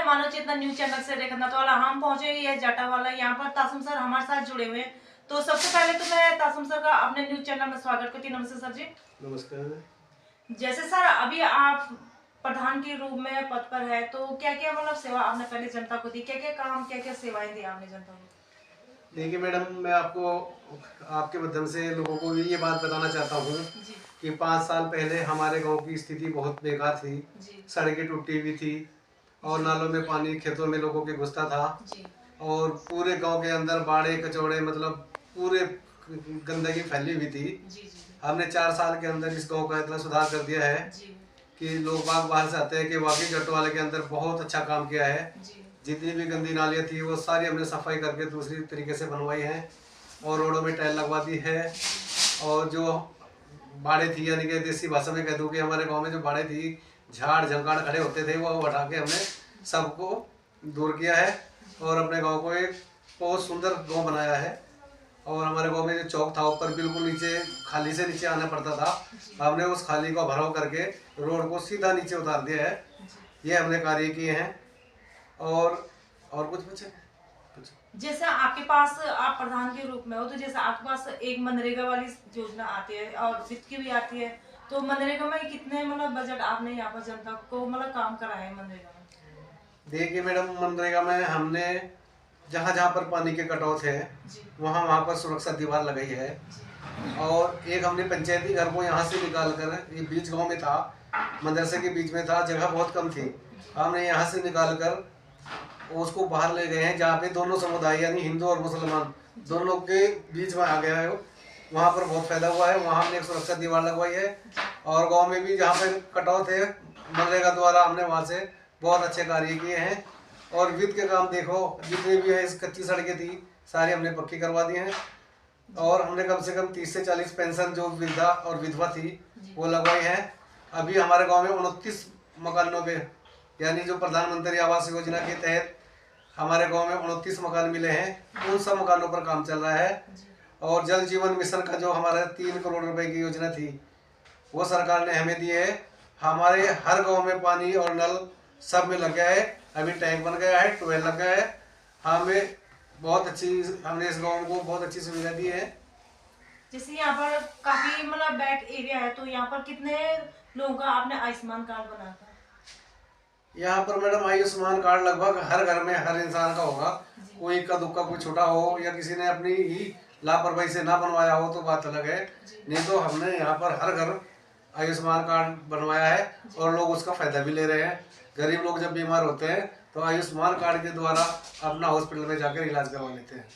मानव चेतना news channel से देखना तो वाला हम पहुंचे ये जाटा वाला यहाँ पर तासुम सर हमारे साथ जुड़े हुए हैं। तो सबसे पहले तो मैं तासुम सर का अपने न्यूज चैनल में स्वागत करती हूँ। नमस्ते सर जी। नमस्कार। जैसे सर अभी आप प्रधान के रूप में पद पर है, तो क्या क्या मतलब सेवा आपने पहले जनता को दी, क्या क्या काम, क्या क्या सेवाएं दी आपने जनता को? देखिए मैडम, मैं आपको आपके माध्यम से लोगों को ये बात बताना चाहता हूँ कि 5 साल पहले हमारे गांव की स्थिति बहुत बेकार थी। सड़कें टूटी हुई थी और नालों में पानी खेतों में लोगों के घुसता था और पूरे गांव के अंदर बाड़े कचौड़े मतलब पूरे गंदगी फैली हुई थी। हमने 4 साल के अंदर इस गांव का इतना सुधार कर दिया है कि लोग बाहर से आते हैं कि वाकई जटवाले के अंदर बहुत अच्छा काम किया है। जितनी भी गंदी नालियाँ थी वो सारी हमने सफाई करके दूसरी तरीके से बनवाई है और रोडों में टाइल लगवा दी है। और जो बाड़े थी, यानी कि देसी भाषा में कह दूँ कि हमारे गांव में जो बाड़े थी, झाड़ झंकाड़ खड़े होते थे, वो हटा के हमने सबको दूर किया है और अपने गांव को एक बहुत सुंदर गांव बनाया है। और हमारे गांव में जो चौक था ऊपर बिल्कुल नीचे खाली से नीचे आना पड़ता था, हमने उस खाली को भराव करके रोड को सीधा नीचे उतार दिया है। ये हमने कार्य किए हैं। और कुछ बचे जैसे आपके पास आप प्रधान के रूप में हो, तो जैसे आपके पास एक मनरेगा वाली योजना आती है और वित्त की भी आती है, तो मनरेगा में कितने मतलब बजट आपने यहाँ पर जनता को मतलब काम कराया है मनरेगा में? देखिए मैडम, मनरेगा में हमने जहाँ जहाँ पर पानी के कटौत है वहाँ पर सुरक्षा दीवार लगाई है। और एक हमने पंचायती घर को यहाँ से निकाल कर, ये बीच गांव में था, मदरसे के बीच में था, जगह बहुत कम थी, हमने यहाँ से निकाल कर उसको बाहर ले गए हैं जहाँ पे दोनों समुदाय यानी हिंदू और मुसलमान दोनों के बीच में आ गया है। वहाँ पर बहुत फायदा हुआ है। वहाँ हमने एक सुरक्षा दीवार लगवाई है और गांव में भी जहाँ पे कटौत है मनरेगा द्वारा हमने वहाँ से बहुत अच्छे कार्य किए हैं। और वित्त के काम देखो, जितने भी है इस कच्ची सड़कें थी सारी हमने पक्की करवा दी हैं। और हमने कम से कम 30 से 40 पेंशन जो वृद्धा और विधवा थी वो लगवाई है। अभी हमारे गाँव में 29 मकानों पे, यानी जो प्रधानमंत्री आवास योजना के तहत हमारे गांव में 29 मकान मिले हैं, उन सब मकानों पर काम चल रहा है। और जल जीवन मिशन का जो हमारा 3 करोड़ रुपए की योजना थी वो सरकार ने हमें दी है। हमारे हर गांव में पानी और नल सब में लग गया है। अभी टैंक बन गया है, ट्यूबवेल लग गया है। हमें बहुत अच्छी, हमने इस गाँव को बहुत अच्छी सुविधा दी है। जैसे यहाँ पर काफी मतलब बैक एरिया है, तो यहाँ पर कितने लोगों का आपने आयुष्मान कार्ड बनाया था? यहाँ पर मैडम आयुष्मान कार्ड लगभग हर घर में हर इंसान का होगा। कोई इक्का दुक्का कोई छोटा हो या किसी ने अपनी ही लापरवाही से ना बनवाया हो तो बात अलग है, नहीं तो हमने यहाँ पर हर घर आयुष्मान कार्ड बनवाया है और लोग उसका फायदा भी ले रहे हैं। गरीब लोग जब बीमार होते हैं तो आयुष्मान कार्ड के द्वारा अपना हॉस्पिटल में जाकर इलाज करवा लेते हैं।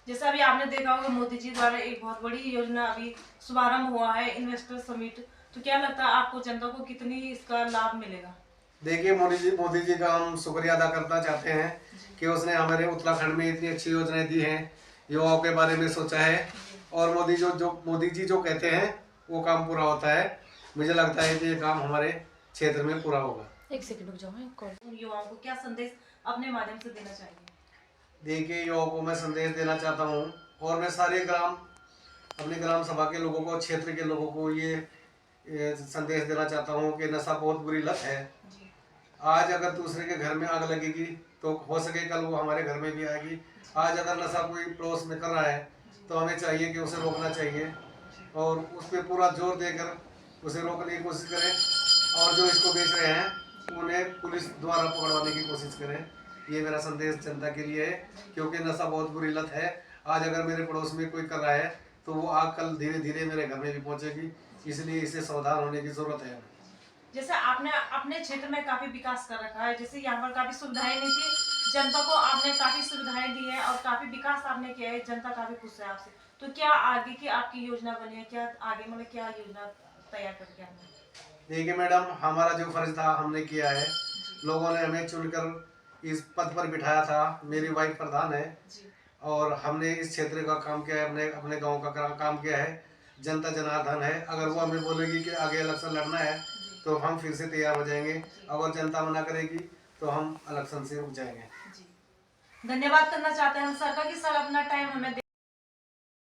जैसा अभी आपने देखा होगा मोदी जी द्वारा एक बहुत बड़ी योजना अभी शुभारंभ हुआ है, इन्वेस्टर समिट, तो क्या लगता है आपको जनता को कितनी इसका लाभ मिलेगा? देखिए मोदी जी का हम शुक्रिया अदा करना चाहते हैं कि उसने हमारे उत्तराखंड में इतनी अच्छी योजनाएं दी हैं, युवाओं के बारे में सोचा है। और मोदी जी जो कहते हैं वो काम पूरा होता है। मुझे लगता है कि ये काम हमारे क्षेत्र में पूरा होगा। एक सेकंड रुक जाओ। युवाओं को क्या संदेश अपने माध्यम से देना चाहिए? देखिए युवाओं को मैं संदेश देना चाहता हूँ और मैं सारे अपने ग्राम सभा के लोगों को, क्षेत्र के लोगों को ये संदेश देना चाहता हूँ कि नशा बहुत बुरी लत है। आज अगर दूसरे के घर में आग लगेगी तो हो सके कल वो हमारे घर में भी आएगी। आज अगर नशा कोई पड़ोस में कर रहा है तो हमें चाहिए कि उसे रोकना चाहिए और उस पर पूरा जोर देकर उसे रोकने की कोशिश करें। और जो इसको बेच रहे हैं उन्हें पुलिस द्वारा पकड़वाने की कोशिश करें। ये मेरा संदेश जनता के लिए है, क्योंकि नशा बहुत बुरी लत है। आज अगर मेरे पड़ोस में कोई कर रहा है तो वो आग कल धीरे धीरे मेरे घर में भी पहुँचेगी, इसलिए इसे सावधान होने की जरूरत है। जैसे आपने अपने क्षेत्र में काफी विकास कर रखा है, जैसे यहाँ पर काफी सुविधाएं नहीं थी, जनता को आपने काफी सुविधाएं दी है और काफी विकास आपने किया है, जनता काफी खुश है आपसे। तो क्या आगे की आपकी योजना बनी है, क्या आगे मतलब क्या योजना तैयार करके आपने? देखिए मैडम, हमारा जो फर्ज था हमने किया है। लोगों ने हमें चुनकर इस पद पर बिठाया था। मेरी वाइफ प्रधान है और हमने इस क्षेत्र का काम किया है, अपने गांव का काम किया है। जनता जनार्दन है, अगर वो हमें बोलेगी कि आगे इलेक्शन लड़ना है तो हम फिर से तैयार हो जाएंगे। अगर जनता मना करेगी तो हम इलेक्शन से रुक जाएंगे। धन्यवाद करना चाहते हैं हम सर का कि सर अपना टाइम हमें